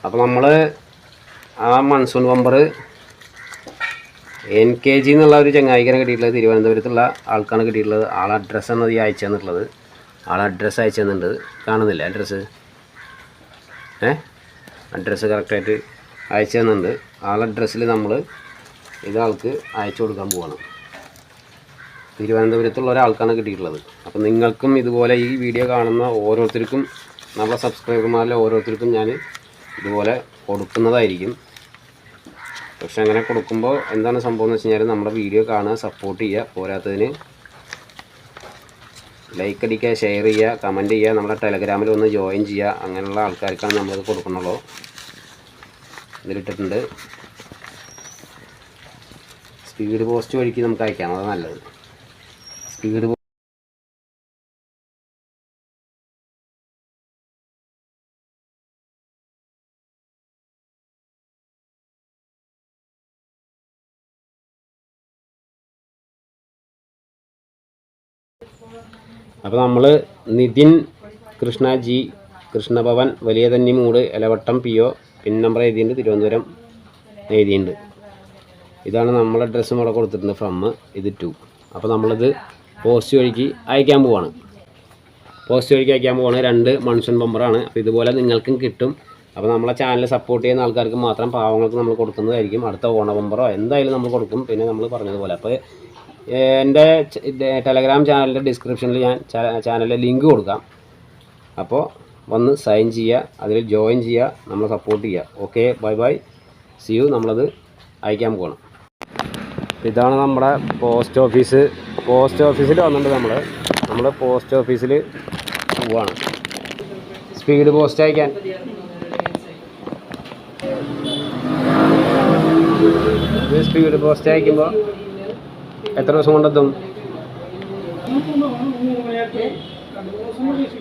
അപ്പോൾ നമ്മൾ ആ മൺസൂൺ ബമ്പർ NKG എന്നുള്ള ഒരു ചങ്ങായിക്കാണ് കിട്ടിയിട്ടുള്ളത്. തിരുവനന്തപുരത്തുള്ള ആൾക്കാണ് കിട്ടിയിട്ടുള്ളത്. ആളെ അഡ്രസ്സാണ് ഈ അയച്ചു തന്നിട്ടുള്ളത്. ആളെ അഡ്രസ്സ് അയച്ചു തന്നിട്ടുണ്ട്. കാണുന്നില്ല അഡ്രസ്സ്? അഡ്രസ്സ് കറക്റ്റായിട്ട് അയച്ചു തന്നിട്ടുണ്ട്. ആളെ അഡ്രസ്സിൽ നമ്മൾ ഇതാൾക്ക് അയച്ചു കൊടുക്കാൻ പോകണം. തിരുവനന്തപുരത്തുള്ള ഒരാൾക്കാണ് കിട്ടിയിട്ടുള്ളത്. അപ്പോൾ നിങ്ങൾക്കും ഇതുപോലെ ഈ വീഡിയോ കാണുന്ന ഓരോരുത്തർക്കും, നമ്മളെ സബ്സ്ക്രൈബർമാരിലെ ഓരോരുത്തർക്കും ഞാൻ ഇതുപോലെ കൊടുക്കുന്നതായിരിക്കും. പക്ഷെ അങ്ങനെ കൊടുക്കുമ്പോൾ എന്താണ് സംഭവം എന്ന് വെച്ച് കഴിഞ്ഞാൽ നമ്മുടെ വീഡിയോ കാണുക, സപ്പോർട്ട് ചെയ്യുക, പോരാത്തതിന് ലൈക്ക് അടിക്കുക, ഷെയർ ചെയ്യുക, കമൻറ്റ് ചെയ്യുക, നമ്മുടെ ടെലഗ്രാമിൽ ഒന്ന് ജോയിൻ ചെയ്യുക. അങ്ങനെയുള്ള ആൾക്കാർക്കാണ് നമ്മളിത് കൊടുക്കുന്നുള്ളൂ. ഇതിലിട്ടിട്ടുണ്ട്. സ്പീഡ് പോസ്റ്റ് വഴിക്ക് നമുക്ക് അയക്കാം, അത് നല്ലത്. സ്പീഡ് അപ്പോൾ നമ്മൾ നിതിൻ കൃഷ്ണ ജി, കൃഷ്ണഭവൻ, വലിയ തന്നിമൂട്, എലവട്ടം PO, പിൻ നമ്പർ എഴുതിയിട്ടുണ്ട്, തിരുവനന്തപുരം എഴുതിയിട്ടുണ്ട്. ഇതാണ് നമ്മളെ അഡ്രസ്സും ഇവിടെ കൊടുത്തിട്ടുണ്ട്. ഫ്രം ഇത് ടു. അപ്പോൾ നമ്മളിത് പോസ്റ്റ് വഴിക്ക് അയക്കാൻ പോവാണ്. 2 മൺസൂൺ ബമ്പറാണ്. അപ്പോൾ ഇതുപോലെ നിങ്ങൾക്കും കിട്ടും. അപ്പോൾ നമ്മളെ ചാനൽ സപ്പോർട്ട് ചെയ്യുന്ന ആൾക്കാർക്ക് മാത്രം, പാവങ്ങൾക്ക് നമ്മൾ കൊടുക്കുന്നതായിരിക്കും. അടുത്ത ഓണ ബമ്പറോ എന്തായാലും നമ്മൾ കൊടുക്കും. പിന്നെ നമ്മൾ പറഞ്ഞതുപോലെ അപ്പോൾ എൻ്റെ ടെലഗ്രാം ചാനലിൻ്റെ ഡിസ്ക്രിപ്ഷനിൽ ഞാൻ ചാനലിലെ ലിങ്ക് കൊടുക്കാം. അപ്പോൾ വന്ന് സൈൻ ചെയ്യുക, അതിൽ ജോയിൻ ചെയ്യുക, നമ്മളെ സപ്പോർട്ട് ചെയ്യുക. Okay, bye bye, see you. നമ്മളത് അയക്കാൻ പോകണം. ഇതാണ് നമ്മുടെ പോസ്റ്റ് ഓഫീസ്. പോസ്റ്റ് ഓഫീസിൽ വന്നിട്ടുണ്ട്. നമ്മൾ പോസ്റ്റ് ഓഫീസിൽ പോവാണ് സ്പീഡ് പോസ്റ്റ് അയക്കാൻ. ഇത് സ്പീഡ് പോസ്റ്റ് അയക്കുമ്പോൾ എത്ര ദിവസം കൊണ്ടെത്തും?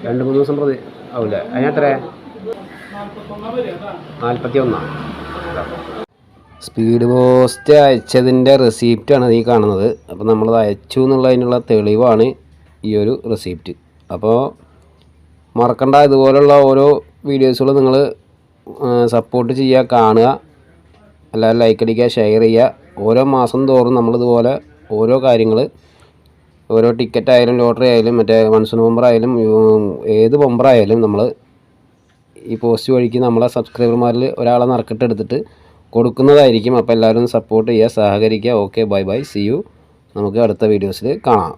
2-3 ദിവസം പ്രതി ആവില്ലേ? അതിനെത്ര? 41. സ്പീഡ് പോസ്റ്റ് അയച്ചതിൻ്റെ റെസിപ്റ്റാണ് ഈ കാണുന്നത്. അപ്പോൾ നമ്മളത് അയച്ചു എന്നുള്ളതിനുള്ള തെളിവാണ് ഈ ഒരു റെസിപ്റ്റ്. അപ്പോൾ മറക്കണ്ട, ഇതുപോലുള്ള ഓരോ വീഡിയോസുകൾ നിങ്ങൾ സപ്പോർട്ട് ചെയ്യുക, കാണുക, എല്ലാവരും ലൈക്ക് അടിക്കുക, ഷെയർ ചെയ്യുക. ഓരോ മാസം തോറും നമ്മളിതുപോലെ ഓരോ കാര്യങ്ങൾ, ഓരോ ടിക്കറ്റ് ആയാലും ലോട്ടറി ആയാലും മറ്റേ മൺസൂൺ ബമ്പർ ആയാലും ഏത് ബമ്പറായാലും നമ്മൾ ഈ പോസ്റ്റ് വഴിക്ക് നമ്മളെ സബ്സ്ക്രൈബർമാരിൽ ഒരാളെ നറുക്കിട്ടെടുത്തിട്ട് കൊടുക്കുന്നതായിരിക്കും. അപ്പോൾ എല്ലാവരും സപ്പോർട്ട് ചെയ്യുക, സഹകരിക്കുക. Okay, bye bye, see you. നമുക്ക് അടുത്ത വീഡിയോസിൽ കാണാം.